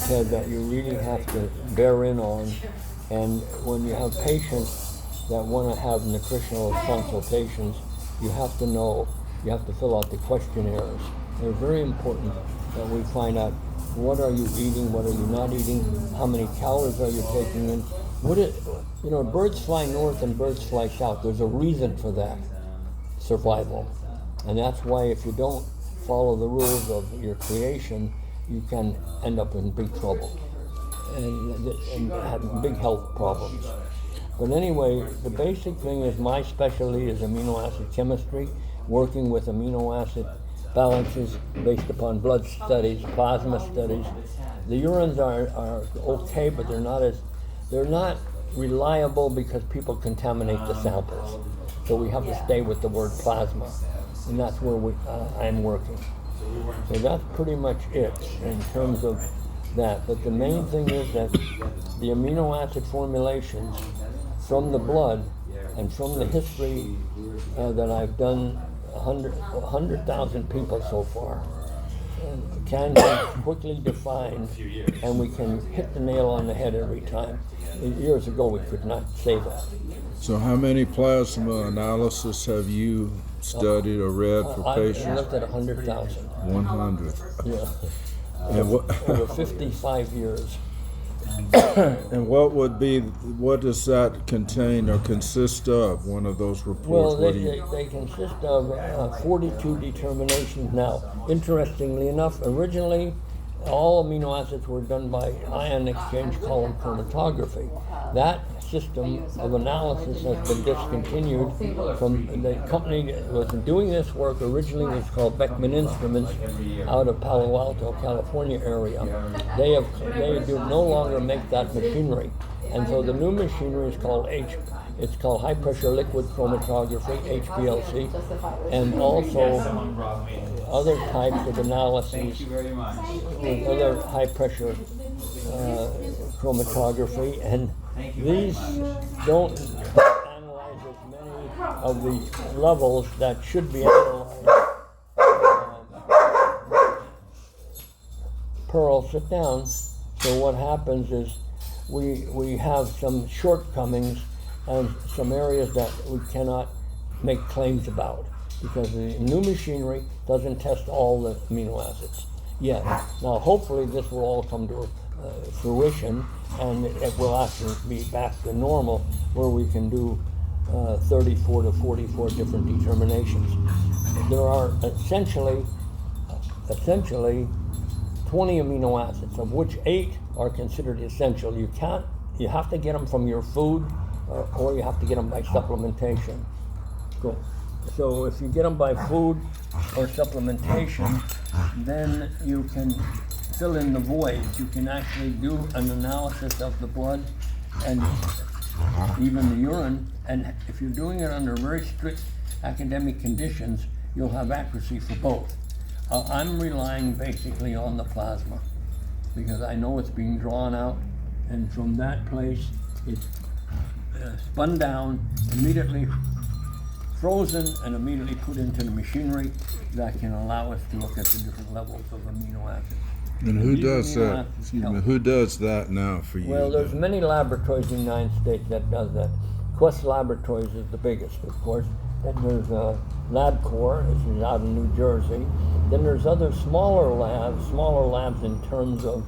Ted, that you really have to bear in on. And when you have patients that want to have nutritional consultations, you have to know, you have to fill out the questionnaires. They're very important that we find out what are you eating, what are you not eating, how many calories are you taking in. Birds fly north and birds fly south. There's a reason for that, survival. And that's why if you don't follow the rules of your creation, you can end up in big trouble and have big health problems. But anyway, the basic thing is my specialty is amino acid chemistry, working with amino acid balances based upon blood studies, plasma studies. The urines are okay, but they're not reliable because people contaminate the samples. So we have to stay with the word plasma, and that's where I'm working. So that's pretty much it in terms of that. But the main thing is that the amino acid formulations from the blood and from the history that I've done 100,000 people so far can be quickly defined, and we can hit the nail on the head every time. Years ago we could not say that. So how many plasma analysis have you studied or read for patients? I looked at 100,000. 100. Yeah. And over 55 years. And what does that contain or consist of, one of those reports? Well, they consist of 42 determinations. Now, interestingly enough, originally all amino acids were done by ion exchange column chromatography. That system of analysis has been discontinued from the company that was doing this work. Originally was called Beckman Instruments out of Palo Alto, California area. They do no longer make that machinery. And so the new machinery is called high pressure liquid chromatography, HPLC, and also other types of analyses with other high pressure chromatography, and these don't analyze as many of the levels that should be analyzed. Pearl, sit down. So what happens is we have some shortcomings and some areas that we cannot make claims about because the new machinery doesn't test all the amino acids yet. Now hopefully this will all come to fruition, and it will actually be back to normal where we can do 34 to 44 different determinations. There are essentially 20 amino acids, of which 8 are considered essential. You have to get them from your food, or you have to get them by supplementation. Cool. So if you get them by food or supplementation, then you can fill in the voids. You can actually do an analysis of the blood and even the urine, and if you're doing it under very strict academic conditions, you'll have accuracy for both. I'm relying basically on the plasma because I know it's being drawn out, and from that place it's spun down, immediately frozen, and immediately put into the machinery that can allow us to look at the different levels of amino acids. And who does that? Who does that now for you? Well, there's many laboratories in the United States that does that. Quest Laboratories is the biggest, of course. Then there's LabCorp, which is out in New Jersey. Then there's other smaller labs in terms of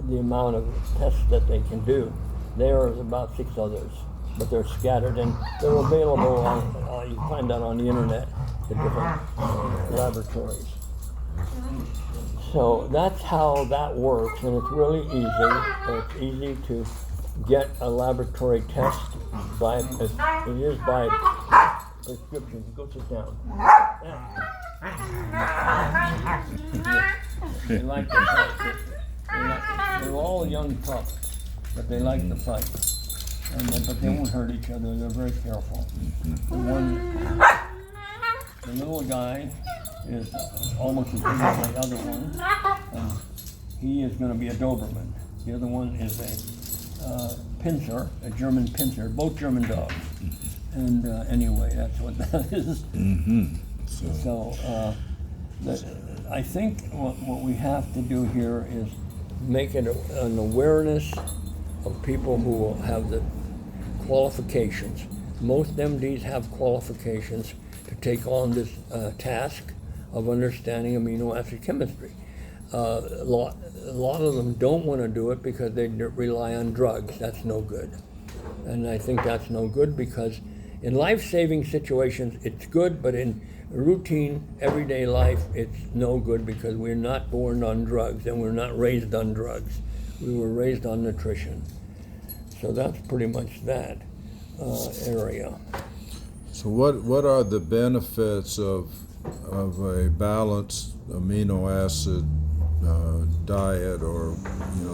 the amount of tests that they can do. There is about 6 others, but they're scattered and they're available on, you can find that on the internet, the different laboratories. So that's how that works, and it's really easy. It's easy to get a laboratory test by, it is by prescription. Go sit down. They like to fight. They're all young pups, but they like to fight. But they won't hurt each other. They're very careful. The little guy is almost as big as the other one. He is going to be a Doberman. The other one is a pincer, a German pincer, both German dogs. And anyway, that's what that is. Mm-hmm. So I think what we have to do here is make it an awareness of people who will have the qualifications. Most MDs have qualifications to take on this task of understanding amino acid chemistry. A lot of them don't want to do it because they rely on drugs. That's no good. And I think that's no good because in life-saving situations, it's good, but in routine, everyday life, it's no good because we're not born on drugs and we're not raised on drugs. We were raised on nutrition. So that's pretty much that area. So what are the benefits of a balanced amino acid diet, or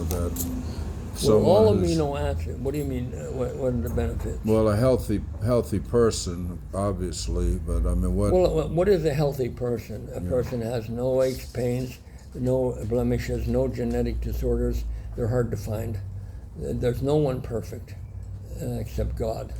that Well, all someone amino acid. What do you mean? What are the benefits? well, a healthy person, obviously, but I mean, Well, what is a healthy person? A person has no aches, pains, no blemishes, no genetic disorders. They're hard to find. There's no one perfect except God.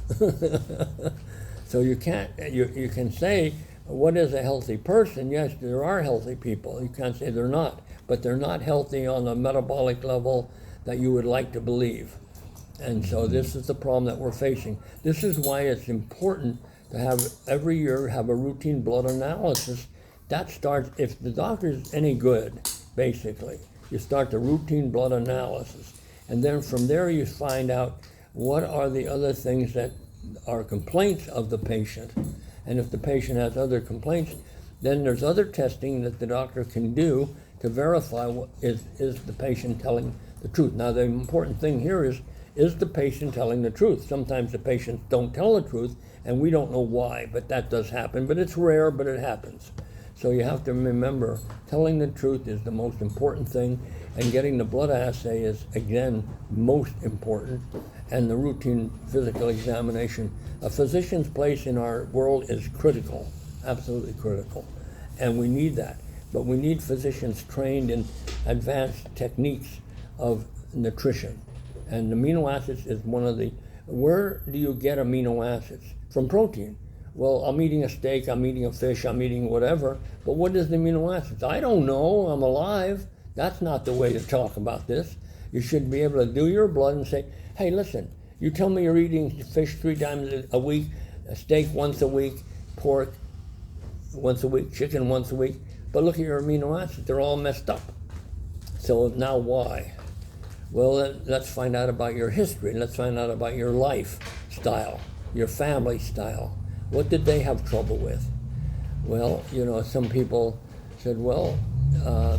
So you can't. You can say, what is a healthy person? Yes, there are healthy people. You can't say they're not, but they're not healthy on a metabolic level that you would like to believe. And so this is the problem that we're facing. This is why it's important to have every year have a routine blood analysis. That starts, if the doctor's any good, basically, you start the routine blood analysis. And then from there you find out what are the other things that are complaints of the patient. And if the patient has other complaints, then there's other testing that the doctor can do to verify what is the patient telling the truth. Now the important thing here is the patient telling the truth? Sometimes the patients don't tell the truth and we don't know why, but that does happen. But it's rare, but it happens. So you have to remember, telling the truth is the most important thing, and getting the blood assay is, again, most important, and the routine physical examination. A physician's place in our world is critical, absolutely critical, and we need that. But we need physicians trained in advanced techniques of nutrition. And amino acids is one of the, where do you get amino acids? From protein. Well, I'm eating a steak, I'm eating a fish, I'm eating whatever, but what is the amino acids? I don't know, I'm alive. That's not the way to talk about this. You should be able to do your blood and say, hey, listen, you tell me you're eating fish 3 times a week, a steak once a week, pork once a week, chicken once a week, but look at your amino acids, they're all messed up. So now why? Well, let's find out about your history. Let's find out about your lifestyle, your family style. What did they have trouble with? Well, some people said, well,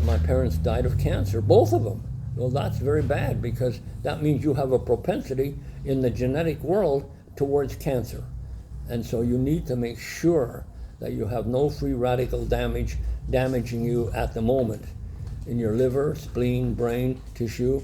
my parents died of cancer, both of them. Well, that's very bad because that means you have a propensity in the genetic world towards cancer. And so you need to make sure that you have no free radical damage damaging you at the moment in your liver, spleen, brain tissue,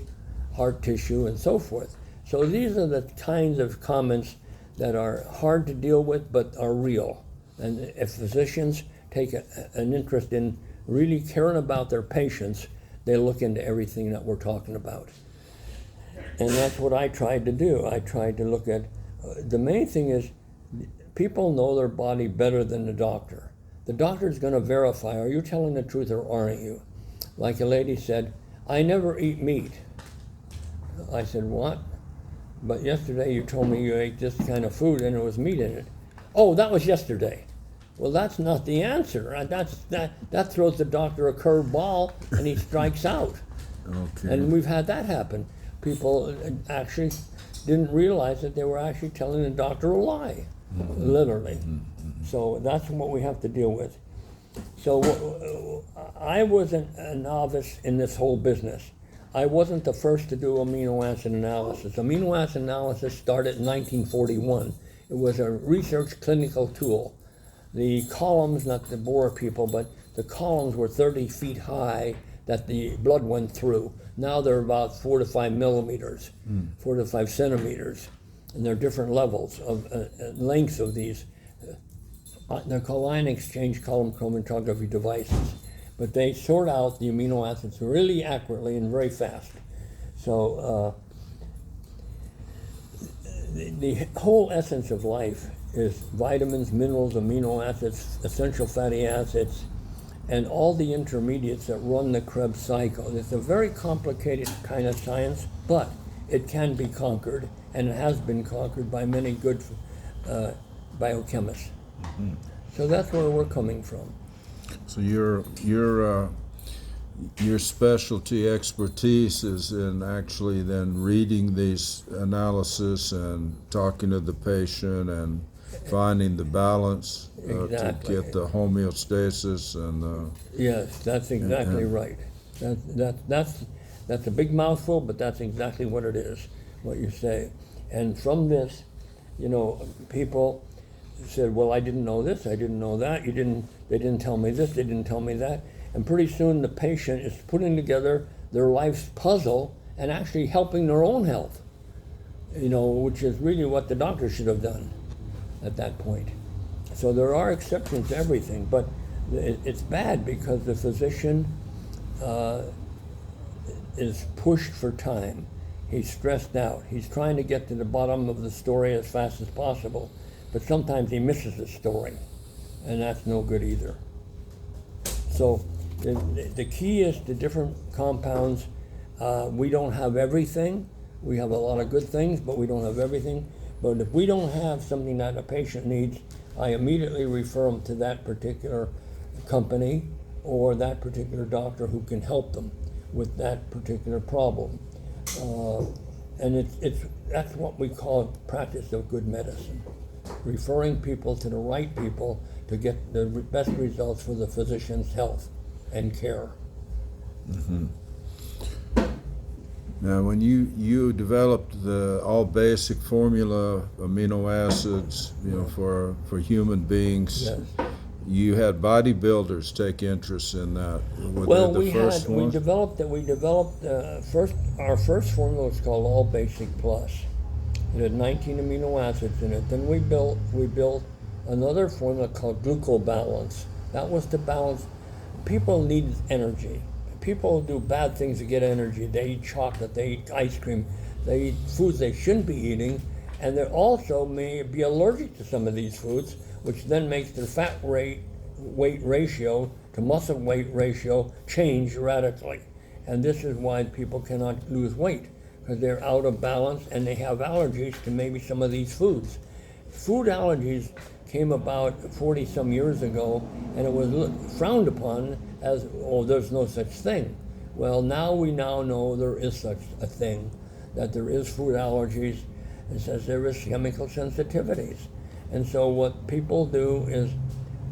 heart tissue, and so forth. So these are the kinds of comments that are hard to deal with but are real. And if physicians take an interest in really caring about their patients, they look into everything that we're talking about. And that's what I tried to do. I tried to look at, the main thing is people know their body better than the doctor. The doctor's going to verify, are you telling the truth or aren't you? Like a lady said, I never eat meat. I said, what? But yesterday you told me you ate this kind of food and there was meat in it. Oh, that was yesterday. Well, that's not the answer. That throws the doctor a curveball and he strikes out. Okay. And we've had that happen. People actually didn't realize that they were actually telling the doctor a lie, literally. So that's what we have to deal with. So I was a novice in this whole business. I wasn't the first to do amino acid analysis. Amino acid analysis started in 1941. It was a research clinical tool. The columns, not to bore people, but the columns were 30 feet high that the blood went through. Now they're about 4 to 5 millimeters, 4 to 5 centimeters, and there are different levels of lengths of these. They're called ion exchange column chromatography devices, but they sort out the amino acids really accurately and very fast. So the whole essence of life is vitamins, minerals, amino acids, essential fatty acids, and all the intermediates that run the Krebs cycle. It's a very complicated kind of science, but it can be conquered, and it has been conquered by many good biochemists. So that's where we're coming from. So your specialty expertise is in actually then reading these analysis and talking to the patient and finding the balance Exactly. to get the homeostasis and Yes, that's exactly right. That's a big mouthful, but that's exactly what it is, what you say. And from this, people said, well, I didn't know this, I didn't know that, they didn't tell me this, they didn't tell me that. And pretty soon the patient is putting together their life's puzzle and actually helping their own health, which is really what the doctor should have done at that point. So there are exceptions to everything, but it's bad because the physician is pushed for time. He's stressed out. He's trying to get to the bottom of the story as fast as possible, but sometimes he misses the story, and that's no good either. So the key is the different compounds. We don't have everything. We have a lot of good things, but we don't have everything. But if we don't have something that a patient needs, I immediately refer them to that particular company or that particular doctor who can help them with that particular problem. And that's what we call practice of good medicine. Referring people to the right people to get the best results for the physician's health and care. Mm-hmm. Now, when you developed the all basic formula amino acids, for human beings, Yes. You had bodybuilders take interest in that. Well, we developed our first formula was called All Basic Plus. It had 19 amino acids in it. Then we built another formula called Glucobalance. That was to balance. People need energy. People do bad things to get energy. They eat chocolate, they eat ice cream, they eat foods they shouldn't be eating, and they also may be allergic to some of these foods, which then makes their fat weight ratio to muscle weight ratio change radically. And this is why people cannot lose weight, because they're out of balance and they have allergies to maybe some of these foods. Food allergies came about 40 some years ago, and it was frowned upon as, there's no such thing. Well, we now know there is such a thing, that there is food allergies. It says there is chemical sensitivities. And so what people do is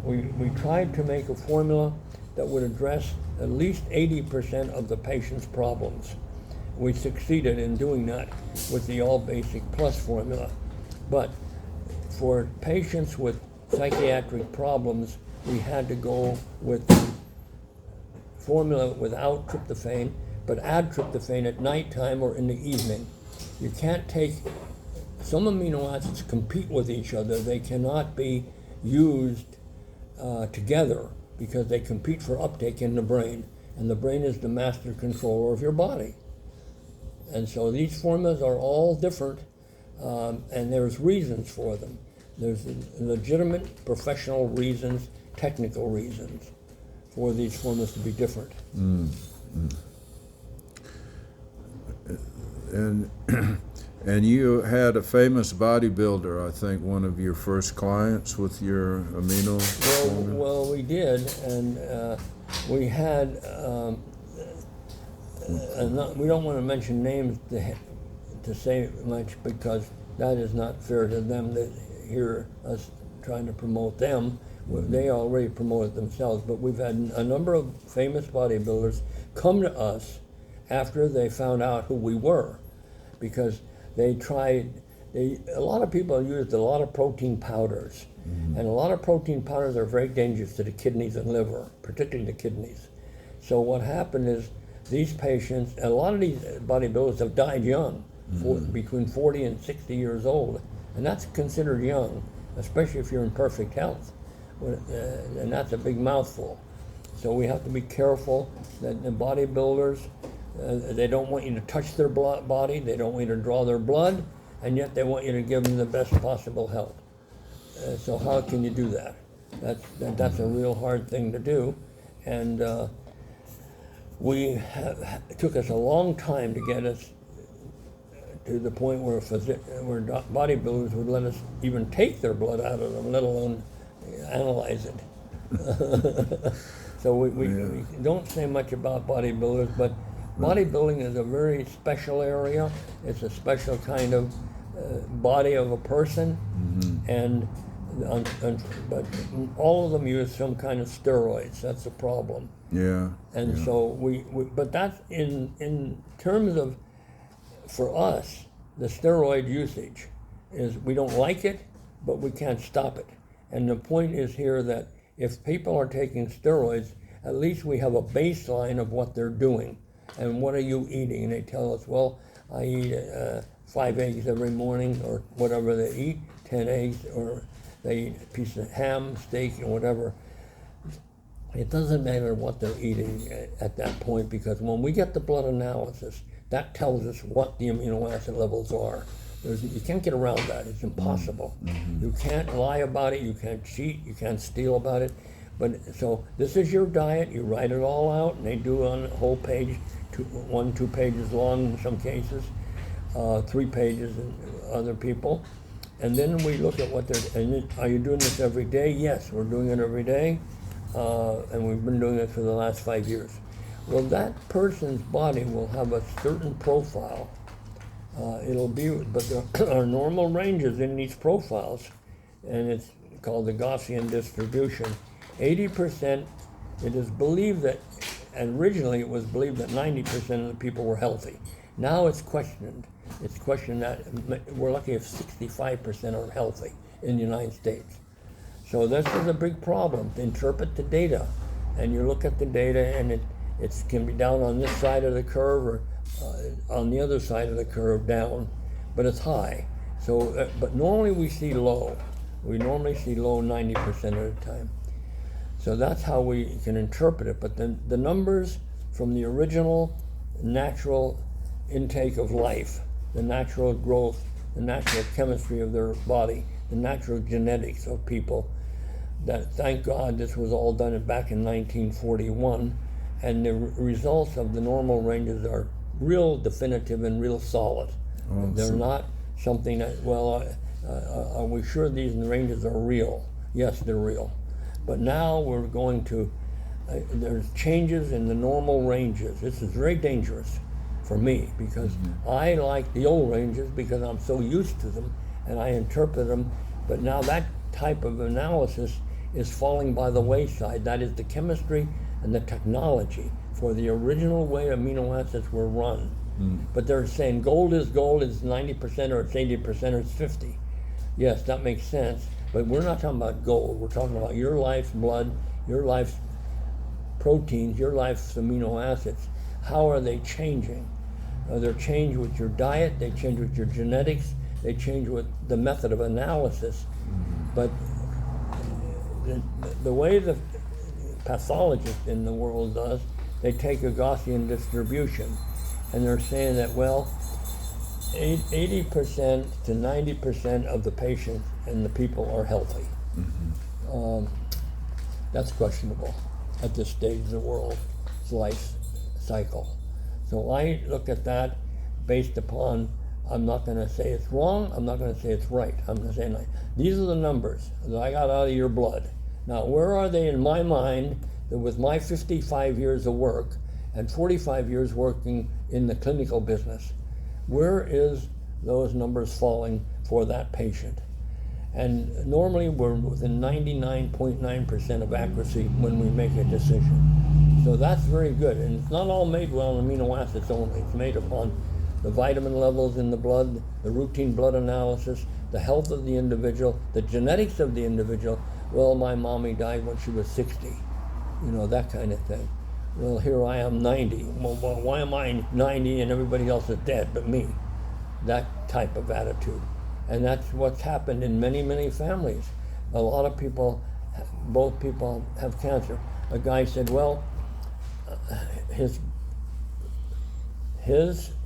we tried to make a formula that would address at least 80% of the patient's problems. We succeeded in doing that with the All Basic Plus formula. But for patients with psychiatric problems, we had to go with the formula without tryptophan, but add tryptophan at nighttime or in the evening. You can't take, some amino acids compete with each other. They cannot be used together because they compete for uptake in the brain, and the brain is the master controller of your body. And so these formulas are all different, and there's reasons for them. There's legitimate professional reasons, technical reasons for these formulas to be different. And you had a famous bodybuilder, I think, one of your first clients with your amino formula? Well, we did, and we had, we don't want to mention names to say much, because that is not fair to them to hear us trying to promote them. They already promoted themselves, but we've had a number of famous bodybuilders come to us after they found out who we were, because a lot of people used a lot of protein powders, and a lot of protein powders are very dangerous to the kidneys and liver, particularly the kidneys. So what happened is these patients, a lot of these bodybuilders have died young, between 40 and 60 years old, and that's considered young, especially if you're in perfect health, and that's a big mouthful. So we have to be careful that the bodybuilders, they don't want you to touch their body, they don't want you to draw their blood, and yet they want you to give them the best possible health. So how can you do that? That's a real hard thing to do. And it took us a long time to get us to the point where bodybuilders would let us even take their blood out of them, let alone analyze it. So we don't say much about bodybuilders, but bodybuilding is a very special area. It's a special kind of body of a person, and but all of them use some kind of steroids. That's the problem. Yeah. And so but that's in terms of, for us, the steroid usage is, we don't like it, but we can't stop it. And the point is here that if people are taking steroids, at least we have a baseline of what they're doing. And what are you eating? And they tell us, well, I eat 5 eggs every morning, or whatever they eat, 10 eggs, or they eat a piece of ham, steak, and whatever. It doesn't matter what they're eating at that point, because when we get the blood analysis, that tells us what the amino acid levels are. You can't get around that. It's impossible. You can't lie about it. You can't cheat. You can't steal about it. But so this is your diet. You write it all out, and they do on a whole page, 2 pages long in some cases, 3 pages in other people. And then we look at what they're, and are you doing this every day? Yes, we're doing it every day. And we've been doing it for the last 5 years. Well, that person's body will have a certain profile. It'll be, but there are normal ranges in these profiles, and it's called the Gaussian distribution. 80%, it is believed that, and originally it was believed that 90% of the people were healthy. Now it's questioned. It's questioned that we're lucky if 65% are healthy in the United States. So this is a big problem, to interpret the data. And you look at the data, and it can be down on this side of the curve, or on the other side of the curve down, but it's high. So, but normally we see low. We normally see low 90% of the time. So that's how we can interpret it. But then the numbers from the original natural intake of life, the natural growth, the natural chemistry of their body, the natural genetics of people, that, thank God, this was all done back in 1941, and the results of the normal ranges are real definitive and real solid. Awesome. They're not something that, well, are we sure these ranges are real? Yes, they're real. But now we're going to, there's changes in the normal ranges. This is very dangerous for me, because I like the old ranges because I'm so used to them and I interpret them. But now that type of analysis is falling by the wayside. That is the chemistry and the technology for the original way amino acids were run. But they're saying gold, it's 90%, or it's 80%, or it's 50. Yes, that makes sense. But we're not talking about gold. We're talking about your life's blood, your life's proteins, your life's amino acids. How are they changing? They're changed with your diet, they change with your genetics, they change with the method of analysis. But the way the pathologist in the world does, they take a Gaussian distribution, and they're saying that, well, 80% to 90% of the patients and the people are healthy. That's questionable at this stage of the world's life cycle. So I look at that based upon, I'm not going to say it's wrong, I'm not going to say it's right. I'm going to say, these are the numbers that I got out of your blood. Now, where are they in my mind that with my 55 years of work and 45 years working in the clinical business, where is those numbers falling for that patient? And normally we're within 99.9% of accuracy when we make a decision. So that's very good. And it's not all made well on amino acids only. It's made upon the vitamin levels in the blood, the routine blood analysis, the health of the individual, the genetics of the individual. Well, my mommy died when she was 60, that kind of thing. Well, here I am 90. Well, why am I 90 and everybody else is dead but me? That type of attitude. And that's what's happened in many, many families. A lot of people, both people have cancer. A guy said, well, his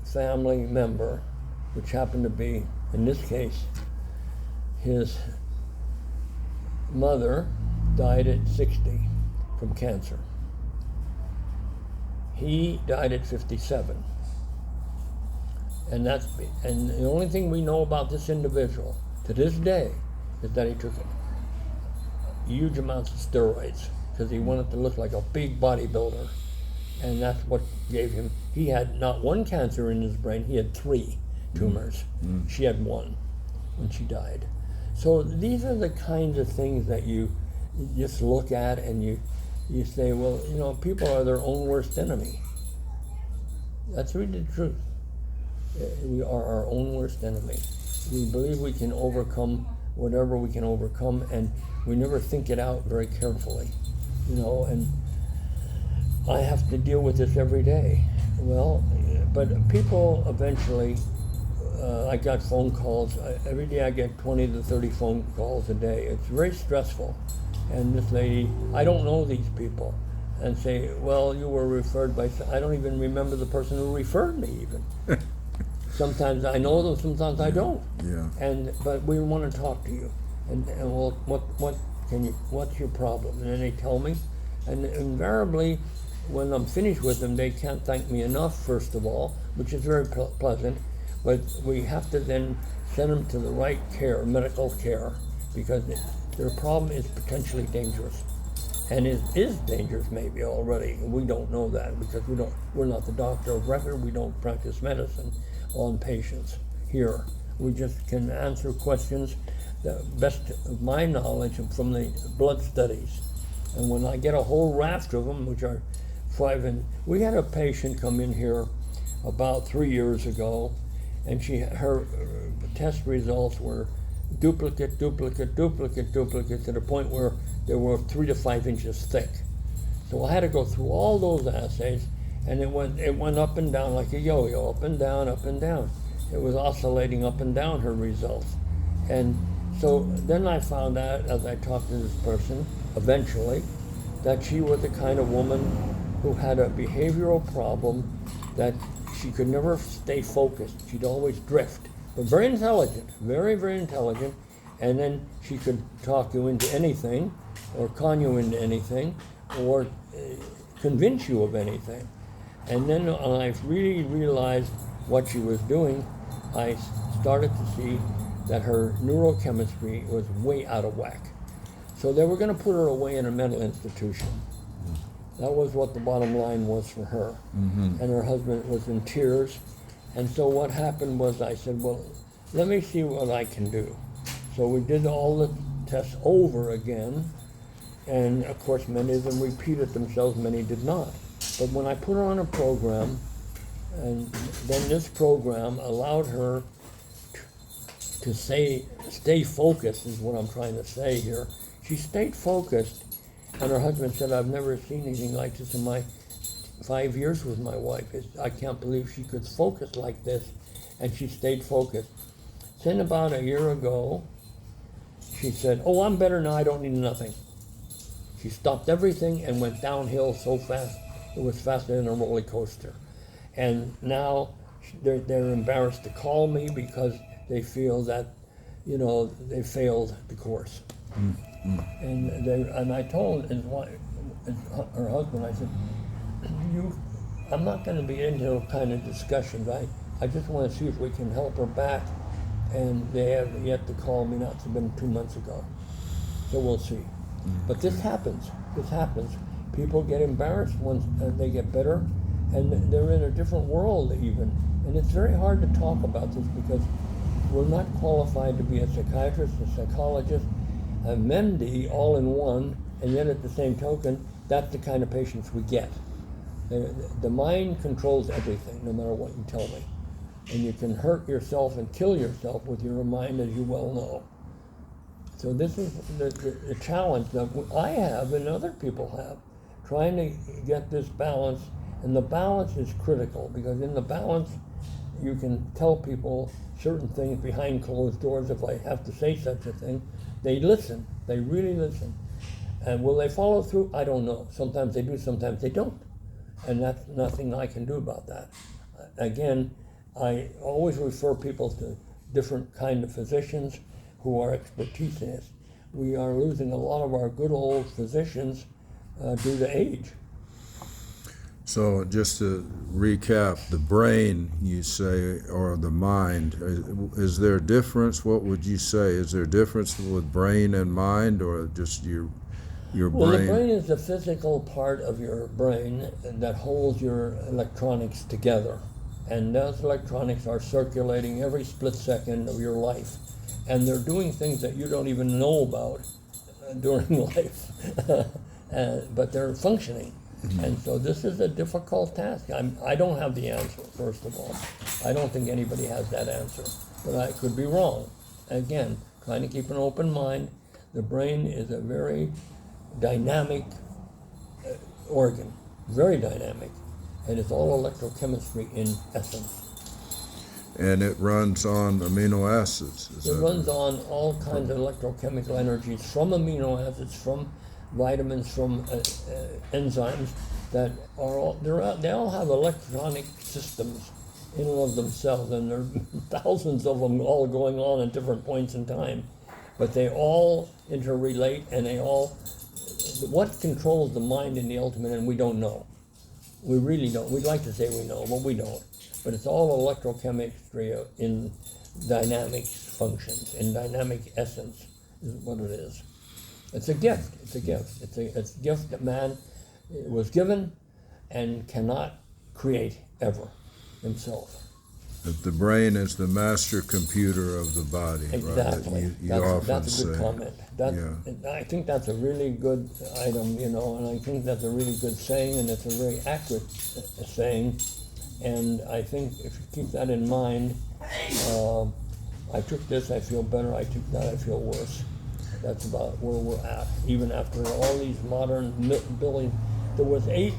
family member, which happened to be, in this case, his mother, died at 60 from cancer. He died at 57. And the only thing we know about this individual to this day is that he took huge amounts of steroids because he wanted to look like a big bodybuilder. And that's what gave him, he had not one cancer in his brain, he had 3 tumors. She had 1 when she died. So these are the kinds of things that you just look at and you say, well, you know, people are their own worst enemy. That's really the truth. We are our own worst enemy. We believe we can overcome whatever we can overcome, and we never think it out very carefully, you know, and I have to deal with this every day. Well, but people eventually, I got phone calls. Every day I get 20 to 30 phone calls a day. It's very stressful. And this lady, I don't know these people, and say, well, you were referred by, I don't even remember the person who referred me even. Sometimes I know them, sometimes I don't. Yeah. But we want to talk to you. And well, what's your problem? And then they tell me, and invariably, when I'm finished with them, they can't thank me enough, first of all, which is very pleasant, but we have to then send them to the right care, medical care, because their problem is potentially dangerous. And it is dangerous maybe already. We don't know that because we're not the doctor of record. We don't practice medicine on patients here. We just can answer questions, the best of my knowledge, from the blood studies. And when I get a whole raft of them, which are 5, and we had a patient come in here about 3 years ago, and her test results were duplicate to the point where they were 3 to 5 inches thick. So I had to go through all those assays, and it went up and down like a yo-yo, up and down, up and down. It was oscillating up and down, her results. And so then I found out, as I talked to this person, eventually, that she was the kind of woman who had a behavioral problem, that she could never stay focused. She'd always drift. But very intelligent, very, very intelligent. And then she could talk you into anything, or con you into anything, or convince you of anything. And then when I really realized what she was doing, I started to see that her neurochemistry was way out of whack. So they were going to put her away in a mental institution. That was what the bottom line was for her. And her husband was in tears. And so what happened was, I said, well, let me see what I can do. So we did all the tests over again. And of course, many of them repeated themselves, many did not. But when I put her on a program, and then this program allowed her to stay focused, is what I'm trying to say here. She stayed focused, and her husband said, I've never seen anything like this in my 5 years with my wife. I can't believe she could focus like this, and she stayed focused. Then about a year ago, she said, oh, I'm better now, I don't need nothing. She stopped everything and went downhill so fast, it was faster than a roller coaster. And now they're embarrassed to call me because they feel that, you know, they failed the course. And I told his wife, her husband, I said, I'm not going to be into kind of discussions. I just want to see if we can help her back. And they have yet to call me. Now, it's been 2 months ago. So we'll see. But this happens. This happens. People get embarrassed once they get better, and they're in a different world even. And it's very hard to talk about this because we're not qualified to be a psychiatrist, a psychologist, a MD all in one, and yet at the same token, that's the kind of patients we get. The mind controls everything, no matter what you tell me. And you can hurt yourself and kill yourself with your mind, as you well know. So this is the challenge that I have and other people have, trying to get this balance. And the balance is critical, because in the balance, you can tell people certain things behind closed doors. If I have to say such a thing, they listen. They really listen. And will they follow through? I don't know. Sometimes they do, sometimes they don't. And that's nothing I can do about that. Again, I always refer people to different kind of physicians who are expertise in this. We are losing a lot of our good old physicians due to age. So just to recap, the brain, you say, or the mind, is there a difference? What would you say? Is there a difference with brain and mind, or just your Well, brain? the brain is the physical part of your brain that holds your electronics together. And those electronics are circulating every split second of your life. And they're doing things that you don't even know about during life. But they're functioning. And so this is a difficult task. I don't have the answer, first of all. I don't think anybody has that answer. But I could be wrong. Again, trying to keep an open mind. The brain is a very dynamic organ, very dynamic, and it's all electrochemistry in essence. And it runs on amino acids. It runs on all kinds of electrochemical energies from amino acids, from vitamins, from enzymes that are all, they all have electronic systems in and of themselves, and there are thousands of them all going on at different points in time, but they all interrelate, and they all, what controls the mind in the ultimate end, we don't know. We really don't. We'd like to say we know, but we don't. But it's all electrochemistry in dynamic functions, in dynamic essence is what it is. It's a gift. It's a gift. It's a gift that man was given and cannot create ever himself. That the brain is the master computer of the body. Exactly. Right? You that's, often that's a good say. comment. Yeah. I think that's a really good item, and I think that's a really good saying, and it's a very accurate saying. And I think if you keep that in mind, I took this, I feel better. I took that, I feel worse. That's about where we're at. Even after all these modern billion, there was $8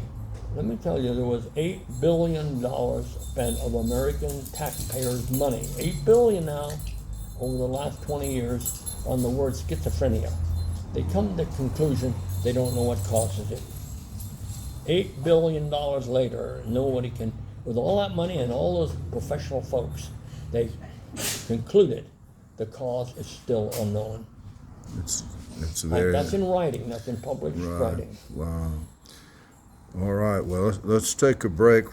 billion spent of American taxpayers' money, $8 billion now, over the last 20 years on the word schizophrenia. They come to the conclusion they don't know what causes it. $8 billion later, nobody can, with all that money and all those professional folks, they concluded the cause is still unknown. It's very. That's in writing, that's in published writing. Wow. All right, well, let's take a break for